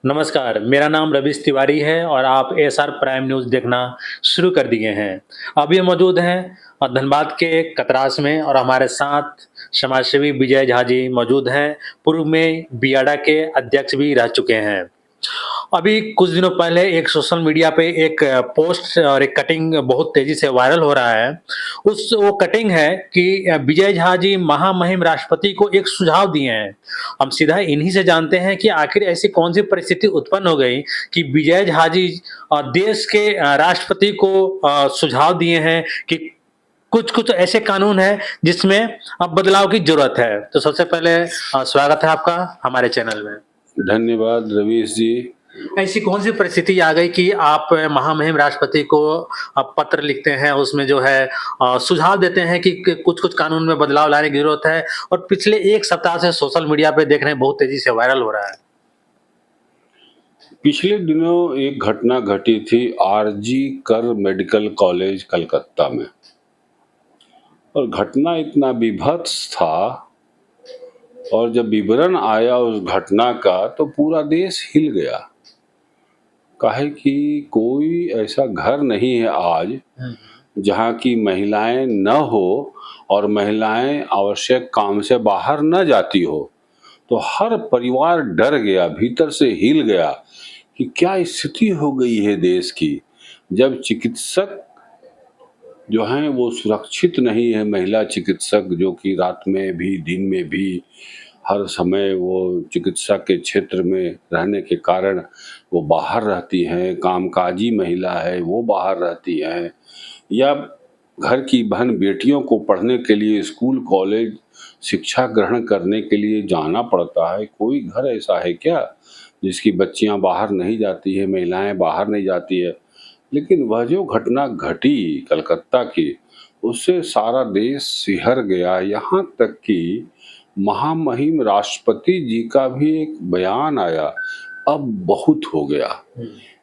नमस्कार, मेरा नाम रवीश तिवारी है और आप एसआर प्राइम न्यूज़ देखना शुरू कर दिए हैं। अभी हम मौजूद हैं धनबाद के कतरास में और हमारे साथ समाजसेवी विजय झा जी मौजूद हैं, पूर्व में बियाडा के अध्यक्ष भी रह चुके हैं। अभी कुछ दिनों पहले एक सोशल मीडिया पे एक पोस्ट और एक कटिंग बहुत तेज़ी से वायरल हो रहा है। वो कटिंग है कि विजय झा जी महामहिम राष्ट्रपति को एक सुझाव दिए हैं। हम सीधा इन्हीं से जानते हैं कि आखिर ऐसी कौन-सी परिस्थिति उत्पन्न हो गई कि विजय झा जी देश के राष्ट्रपति को सुझाव दिए हैं कि कुछ-कुछ ऐसे कानून हैं जिसमें बदलाव की ज़रूरत है। तो सबसे पहले स्वागत है आपका हमारे चैनल में। धन्यवाद रवीश जी। ऐसी कौन-सी परिस्थिति आ गई कि आप महामहिम राष्ट्रपति को पत्र लिखते हैं, उसमें जो है सुझाव देते हैं कि कुछ-कुछ कानून में बदलाव लाने की ज़रूरत है और पिछले 1 सप्ताह से सोशल मीडिया पे देख रहे हैं बहुत तेज़ी से वायरल हो रहा है। पिछले दिनों एक घटना घटी थी आरजी कर मेडिकल कॉलेज कलकत्ता में और घटना इतना बीभत्स था और जब विवरण आया उस घटना का तो पूरा देश हिल गया। काहे कि कोई ऐसा घर नहीं है आज जहाँ की महिलाएं न हो और महिलाएं आवश्यक काम से बाहर न जाती हो। तो हर परिवार डर गया, भीतर से हिल गया कि क्या स्थिति हो गई है देश की, जब चिकित्सक जो हैं वो सुरक्षित नहीं है। महिला चिकित्सक जो कि रात में भी दिन में भी हर समय वो चिकित्सा के क्षेत्र में रहने के कारण वो बाहर रहती हैं, कामकाजी महिला है वो बाहर रहती हैं, या घर की बहन बेटियों को पढ़ने के लिए स्कूल कॉलेज शिक्षा ग्रहण करने के लिए जाना पड़ता है। कोई घर ऐसा है क्या जिसकी बच्चियां बाहर नहीं जाती है, महिलाएं बाहर नहीं जाती है। लेकिन वह जो घटना घटी कलकत्ता की, उससे सारा देश सिहर गया। यहाँ तक कि महामहिम राष्ट्रपति जी का भी एक बयान आया, अब बहुत हो गया।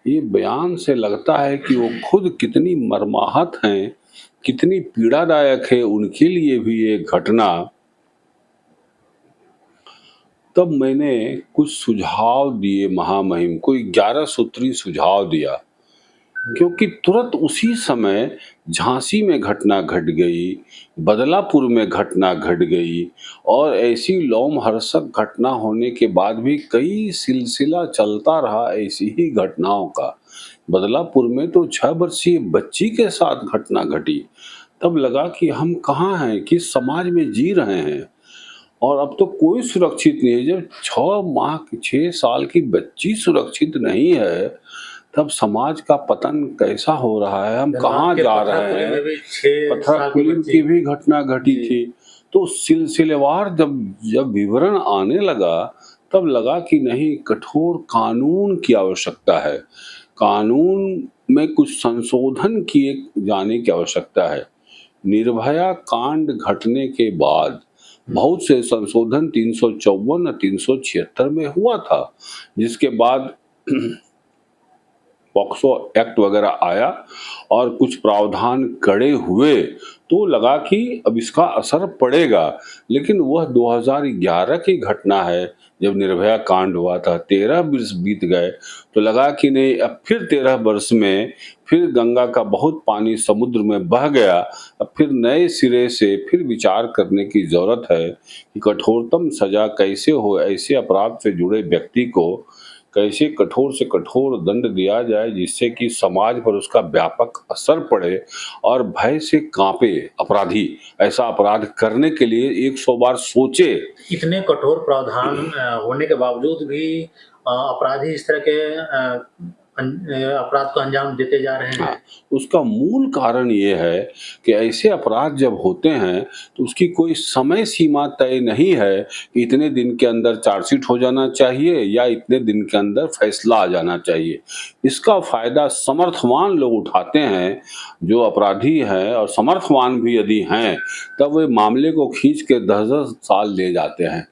ये बयान से लगता है कि वो खुद कितनी मर्माहत हैं, कितनी पीड़ादायक है उनके लिए भी ये घटना। तब मैंने कुछ सुझाव दिए महामहिम को, 11 सूत्री सुझाव दिया, क्योंकि तुरंत उसी समय झांसी में घटना घट गई, बदलापुर में घटना घट गई और ऐसी लोमहर्षक घटना होने के बाद भी कई सिलसिला चलता रहा ऐसी ही घटनाओं का। बदलापुर में तो 6 वर्षीय बच्ची के साथ घटना घटी। तब लगा कि हम कहाँ हैं, किस समाज में जी रहे हैं, और अब तो कोई सुरक्षित नहीं है। जब 6 साल की बच्ची सुरक्षित नहीं है तब समाज का पतन कैसा हो रहा है, हम कहाँ जा रहे हैं। पथराकुली की भी घटना घटी थी। तो सिलसिलेवार जब विवरण आने लगा तब लगा कि नहीं, कठोर कानून की आवश्यकता है, कानून में कुछ संशोधन किए जाने की आवश्यकता है। निर्भया कांड घटने के बाद बहुत से संशोधन 354 और 376 में हुआ था, जिसके बाद पॉक्सो एक्ट वगैरह आया और कुछ प्रावधान कड़े हुए, तो लगा कि अब इसका असर पड़ेगा। लेकिन वह 2011 की घटना है जब निर्भया कांड हुआ था। 13 वर्ष बीत गए तो लगा कि नहीं, अब फिर 13 वर्ष में फिर गंगा का बहुत पानी समुद्र में बह गया। अब फिर नए सिरे से फिर विचार करने की जरूरत है कि कठोरतम सजा कैसे हो, ऐसे अपराध से जुड़े व्यक्ति को कैसे कठोर से कठोर दंड दिया जाए जिससे कि समाज पर उसका व्यापक असर पड़े और भय से कांपे अपराधी, ऐसा अपराध करने के लिए 100 बार सोचे। इतने कठोर प्रावधान होने के बावजूद भी अपराधी इस तरह के अपराध को अंजाम देते जा रहे हैं। हाँ, उसका मूल कारण ये है कि ऐसे अपराध जब होते हैं तो उसकी कोई समय सीमा तय नहीं है कि इतने दिन के अंदर चार्जशीट हो जाना चाहिए या इतने दिन के अंदर फैसला आ जाना चाहिए। इसका फायदा समर्थवान लोग उठाते हैं जो अपराधी हैं, और समर्थवान भी यदि हैं तब वे मामले को खींच के 10-10 साल ले जाते हैं।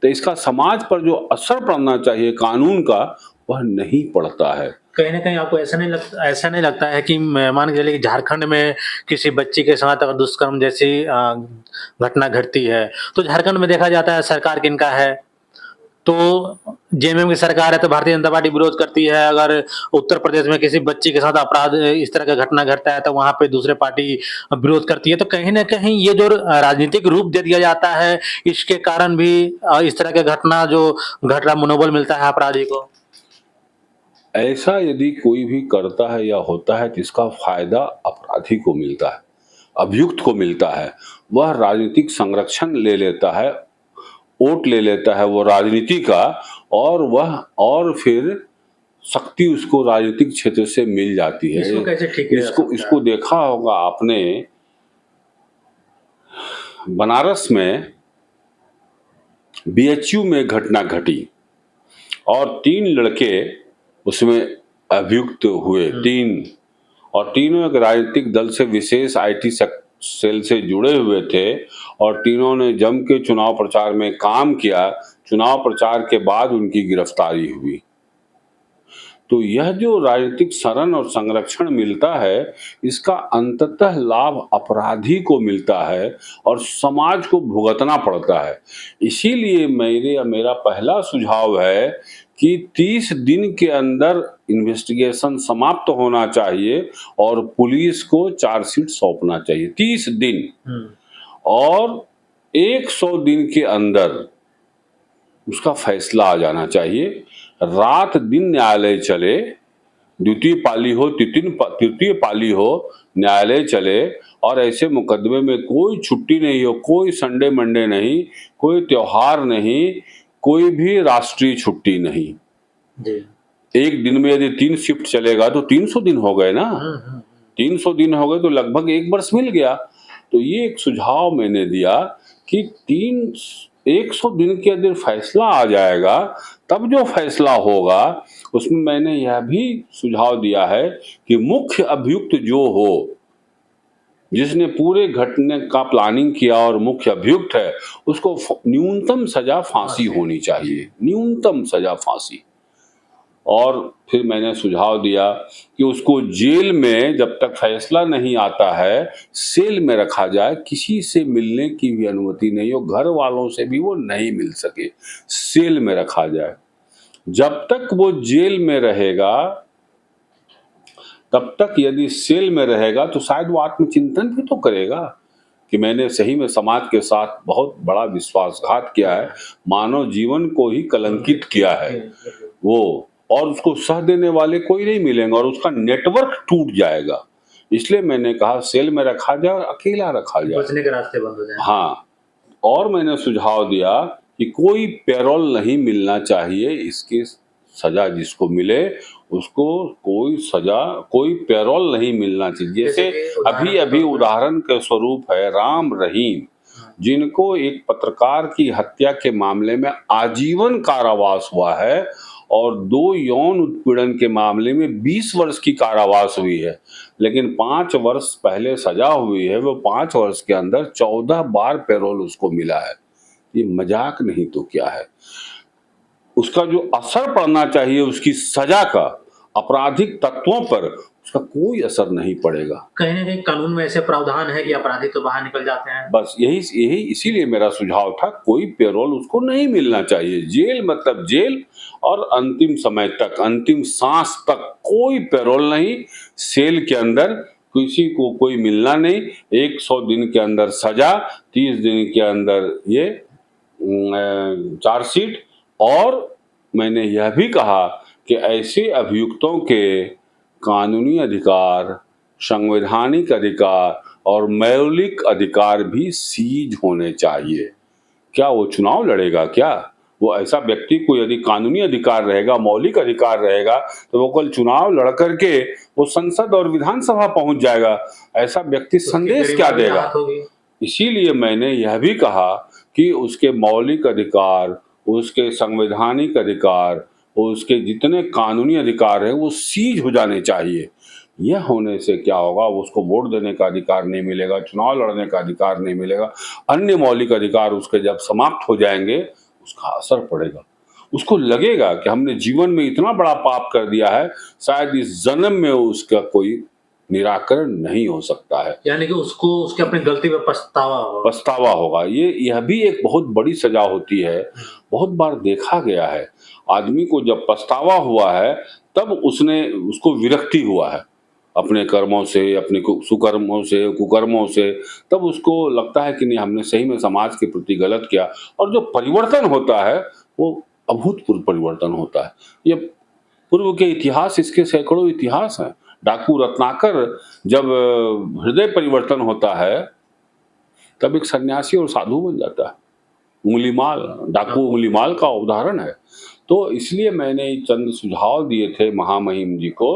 तो इसका समाज पर जो असर पड़ना चाहिए कानून का, वह नहीं पड़ता है। कहीं न कहीं आपको ऐसा नहीं लगता है कि मान के चलिए कि झारखंड में किसी बच्ची के साथ अगर दुष्कर्म जैसी घटना घटती है, तो झारखंड में देखा जाता है सरकार किनका है, तो जेएमएम की सरकार है तो भारतीय जनता पार्टी विरोध करती है, अगर उत्तर प्रदेश में किसी बच्ची के साथ अपराध इस तरह का घटना घटता है तो वहाँ पे दूसरे पार्टी विरोध करती है। तो कहीं न कहीं ये जो राजनीतिक रूप दे दिया जाता है, इसके कारण भी इस तरह के घटना जो घट रहा मनोबल मिलता है अपराधी को। ऐसा यदि कोई भी करता है या होता है तो इसका फायदा अपराधी को मिलता है, अभियुक्त को मिलता है। वह राजनीतिक संरक्षण ले लेता है, वोट ले लेता है वो राजनीति का, और फिर शक्ति उसको राजनीतिक क्षेत्र से मिल जाती है। इसको कैसे ठीक किया जा सकता है? इसको देखा होगा आपने, बनारस में बीएचयू में घटना घटी और 3 लड़के उसमें अभियुक्त हुए, 3, और तीनों एक राजनीतिक दल से विशेष आईटी सेल से जुड़े हुए थे और तीनों ने जम के चुनाव प्रचार में काम किया। चुनाव प्रचार के बाद उनकी गिरफ्तारी हुई। तो यह जो राजनीतिक शरण और संरक्षण मिलता है, इसका अंततः लाभ अपराधी को मिलता है और समाज को भुगतना पड़ता है। इसीलिए मेरा पहला सुझाव है कि 30 दिन के अंदर इन्वेस्टिगेशन समाप्त होना चाहिए और पुलिस को चार्जशीट सौंपना चाहिए 30 दिन, और 100 दिन के अंदर उसका फैसला आ जाना चाहिए। रात दिन न्यायालय चले, द्वितीय पाली हो तृतीय पाली हो, न्यायालय चले, और ऐसे मुकदमे में कोई छुट्टी नहीं हो, कोई संडे मंडे नहीं, कोई त्योहार नहीं, कोई भी राष्ट्रीय छुट्टी नहीं। एक दिन में यदि 3 शिफ्ट चलेगा तो 300 दिन हो गए ना, 300 दिन हो गए तो लगभग 1 वर्ष मिल गया। तो ये एक सुझाव मैंने दिया कि 100 दिन के अंदर फैसला आ जाएगा। तब जो फैसला होगा उसमें मैंने यह भी सुझाव दिया है कि मुख्य अभियुक्त जो हो, जिसने पूरे घटने का प्लानिंग किया और मुख्य अभियुक्त है, उसको न्यूनतम सजा फांसी होनी चाहिए, न्यूनतम सजा फांसी। और फिर मैंने सुझाव दिया कि उसको जेल में जब तक फैसला नहीं आता है सेल में रखा जाए, किसी से मिलने की भी अनुमति नहीं हो, घर वालों से भी वो नहीं मिल सके, सेल में रखा जाए। जब तक वो जेल में रहेगा, तब तक यदि सेल में रहेगा तो शायद वो आत्मचिंतन भी तो करेगा कि मैंने सही में समाज के साथ बहुत बड़ा विश्वासघात किया है, मानव जीवन को ही कलंकित किया है वो, और उसको सह देने वाले कोई नहीं मिलेंगे और उसका नेटवर्क टूट जाएगा। इसलिए मैंने कहा सेल में रखा जाए और अकेला रखा जाए, बचने के रास्ते बंद हो जाए। हाँ, और मैंने सुझाव दिया कि कोई पैरोल नहीं मिलना चाहिए, इसकी सजा जिसको मिले उसको कोई पैरोल नहीं मिलना चाहिए। जैसे अभी उदाहरण के स्वरूप है राम रहीम, जिनको एक पत्रकार की हत्या के मामले में आजीवन कारावास हुआ है और 2 यौन उत्पीड़न के मामले में 20 वर्ष की कारावास हुई है, लेकिन 5 वर्ष पहले सजा हुई है। वो 5 वर्ष के अंदर 14 बार पैरोल उसको मिला है। ये मजाक नहीं तो क्या है। उसका जो असर पड़ना चाहिए उसकी सजा का आपराधिक तत्वों पर, उसका कोई असर नहीं पड़ेगा। कहीं ना कहीं कानून में ऐसे प्रावधान है कि अपराधी तो बाहर निकल जाते हैं। बस यही इसीलिए मेरा सुझाव था, कोई पैरोल उसको नहीं मिलना चाहिए। जेल मतलब जेल, और अंतिम समय तक, अंतिम सांस तक कोई पैरोल नहीं। सेल के अंदर किसी को कोई मिलना नहीं। 100 दिन के अंदर सजा, 30 दिन के अंदर ये चार्जशीट। और मैंने यह भी कहा कि ऐसे अभियुक्तों के कानूनी अधिकार, संवैधानिक अधिकार और मौलिक अधिकार भी सीज होने चाहिए। क्या वो चुनाव लड़ेगा? क्या वो ऐसा व्यक्ति को यदि कानूनी अधिकार रहेगा, मौलिक अधिकार रहेगा, तो वो कल चुनाव लड़ करके वो संसद और विधानसभा पहुंच जाएगा। ऐसा व्यक्ति संदेश क्या देगा? इसीलिए मैंने यह भी कहा कि उसके मौलिक अधिकार, उसके संवैधानिक अधिकार, उसके जितने कानूनी अधिकार हैं वो सीज हो जाने चाहिए। यह होने से क्या होगा, उसको वोट देने का अधिकार नहीं मिलेगा, चुनाव लड़ने का अधिकार नहीं मिलेगा। अन्य मौलिक अधिकार उसके जब समाप्त हो जाएंगे, उसका असर पड़ेगा। उसको लगेगा कि हमने जीवन में इतना बड़ा पाप कर दिया है, शायद इस जन्म में उसका कोई निराकरण नहीं हो सकता है। यानी कि उसको उसके अपनी गलती पे पछतावा होगा। यह भी एक बहुत बड़ी सजा होती है। बहुत बार देखा गया है, आदमी को जब पछतावा हुआ है तब उसको विरक्ति हुआ है अपने कर्मों से, अपने सुकर्मों से, कुकर्मों से, तब उसको लगता है कि नहीं, हमने सही में समाज के प्रति गलत किया। और जो परिवर्तन होता है वो अभूतपूर्व परिवर्तन होता है। ये पूर्व के इतिहास, इसके सैकड़ों इतिहास हैं। डाकू रत्नाकर जब हृदय परिवर्तन होता है तब एक सन्यासी और साधु बन जाता है। उंगलीमाल, डाकू उंगलीमाल का उदाहरण है। तो इसलिए मैंने चंद सुझाव दिए थे महामहिम जी को।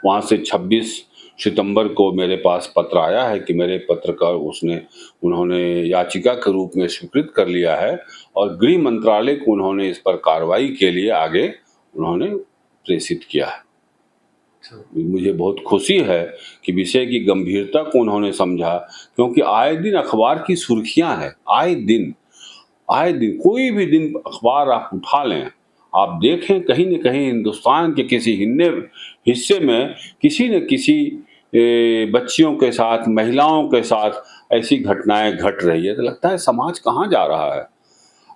वहाँ से 26 सितंबर को मेरे पास पत्र आया है कि मेरे पत्र का उन्होंने याचिका के रूप में स्वीकृत कर लिया है और गृह मंत्रालय को उन्होंने इस पर कार्रवाई के लिए आगे उन्होंने प्रेषित किया है। मुझे बहुत खुशी है कि विषय की गंभीरता को उन्होंने समझा, क्योंकि आए दिन अखबार की सुर्खियां हैं। आए दिन कोई भी दिन अखबार आप उठा लें, आप देखें कहीं न कहीं हिंदुस्तान के किसी हिस्से में किसी न किसी बच्चियों के साथ, महिलाओं के साथ ऐसी घटनाएं घट रही है। तो लगता है समाज कहाँ जा रहा है।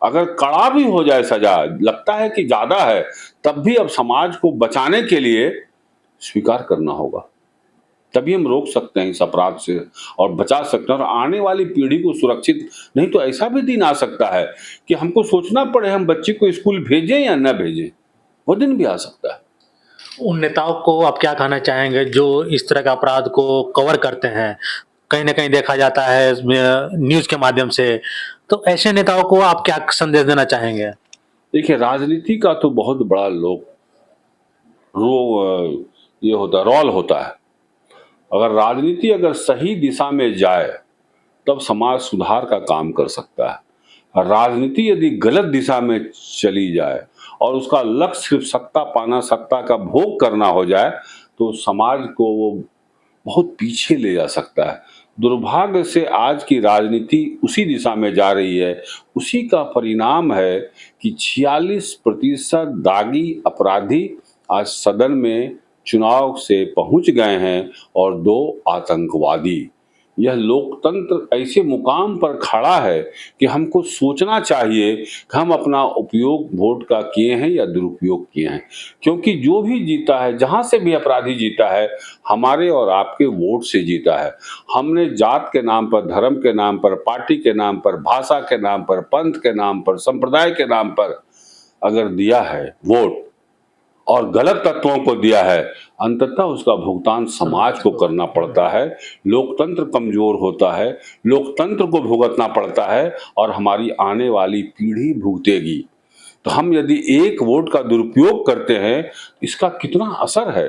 अगर कड़ा भी हो जाए सजा, लगता है कि ज्यादा है, तब भी अब समाज को बचाने के लिए स्वीकार करना होगा, तभी हम रोक सकते हैं इस अपराध से और बचा सकते हैं और आने वाली पीढ़ी को सुरक्षित। नहीं तो ऐसा भी दिन आ सकता है कि हमको सोचना पड़े हम बच्चे को स्कूल भेजें या न भेजें, वो दिन भी आ सकता है। उन नेताओं को आप क्या कहना चाहेंगे जो इस तरह का अपराध को कवर करते हैं? कहीं ना कहीं देखा जाता है न्यूज के माध्यम से, तो ऐसे नेताओं को आप क्या संदेश देना चाहेंगे? देखिए, राजनीति का तो बहुत बड़ा रोल होता है। अगर राजनीति सही दिशा में जाए तब समाज सुधार का काम कर सकता है। और राजनीति यदि गलत दिशा में चली जाए और उसका लक्ष्य सिर्फ सत्ता पाना, सत्ता का भोग करना हो जाए, तो समाज को वो बहुत पीछे ले जा सकता है। दुर्भाग्य से आज की राजनीति उसी दिशा में जा रही है। उसी का परिणाम है कि 46% दागी अपराधी आज सदन में चुनाव से पहुंच गए हैं और 2 आतंकवादी। यह लोकतंत्र ऐसे मुकाम पर खड़ा है कि हमको सोचना चाहिए कि हम अपना उपयोग वोट का किए हैं या दुरुपयोग किए हैं, क्योंकि जो भी जीता है, जहां से भी अपराधी जीता है, हमारे और आपके वोट से जीता है। हमने जात के नाम पर, धर्म के नाम पर, पार्टी के नाम पर, भाषा के नाम पर, पंथ के नाम पर, संप्रदाय के नाम पर अगर दिया है वोट और गलत तत्वों को दिया है, अंततः उसका भुगतान समाज को करना पड़ता है। लोकतंत्र कमजोर होता है, लोकतंत्र को भुगतना पड़ता है और हमारी आने वाली पीढ़ी भुगतेगी। तो हम यदि एक वोट का दुरुपयोग करते हैं, इसका कितना असर है,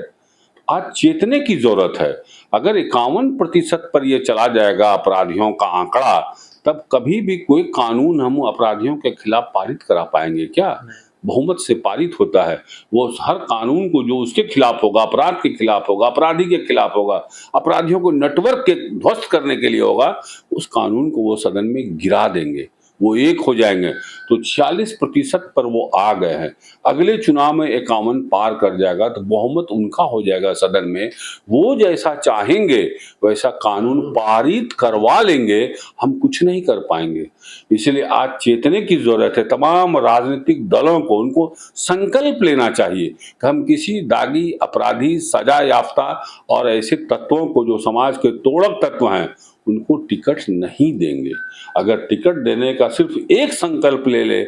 आज चेतने की जरूरत है। अगर 51% पर यह चला जाएगा अपराधियों का आंकड़ा, तब कभी भी कोई कानून हम अपराधियों के खिलाफ पारित करा पाएंगे क्या? बहुमत से पारित होता है। वो हर कानून को जो उसके खिलाफ होगा, अपराध के खिलाफ होगा, अपराधी के खिलाफ होगा, अपराधियों को नेटवर्क के ध्वस्त करने के लिए होगा, उस कानून को वो सदन में गिरा देंगे, वो एक हो जाएंगे। तो 46% पर वो आ गए हैं। अगले चुनाव में 51 पार कर जाएगा तो बहुमत उनका हो जाएगा सदन में। वो जैसा चाहेंगे वैसा कानून पारित करवा लेंगे, हम कुछ नहीं कर पाएंगे। इसलिए आज चेतने की जरूरत है। तमाम राजनीतिक दलों को, उनको संकल्प लेना चाहिए कि हम किसी दागी, अपराधी, सजा याफ्ता और ऐसे तत्वों को जो समाज के तोड़क तत्व हैं, उनको टिकट नहीं देंगे। अगर टिकट देने का सिर्फ एक संकल्प ले ले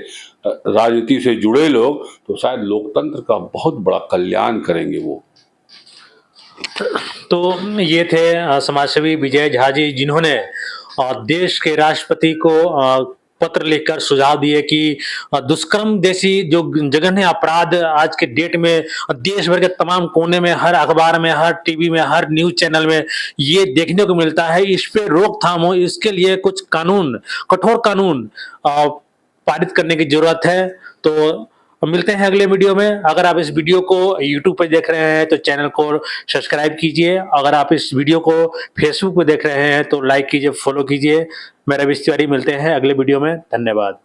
राजनीति से जुड़े लोग, तो शायद लोकतंत्र का बहुत बड़ा कल्याण करेंगे वो। तो ये थे समाजसेवी विजय झा जी, जिन्होंने देश के राष्ट्रपति को पत्र लिखकर सुझाव दिए कि दुष्कर्म जैसी जो जघन्य अपराध आज के डेट में देश भर के तमाम कोने में, हर अखबार में, हर टीवी में, हर न्यूज चैनल में ये देखने को मिलता है। इस पे रोकथाम हो, इसके लिए कुछ कानून, कठोर कानून पारित करने की जरूरत है। तो मिलते हैं अगले वीडियो में। अगर आप इस वीडियो को YouTube पे देख रहे हैं तो चैनल को सब्सक्राइब कीजिए। अगर आप इस वीडियो को Facebook पे देख रहे हैं तो लाइक कीजिए, फॉलो कीजिए। मैं रविश तिवारी, मिलते हैं अगले वीडियो में। धन्यवाद।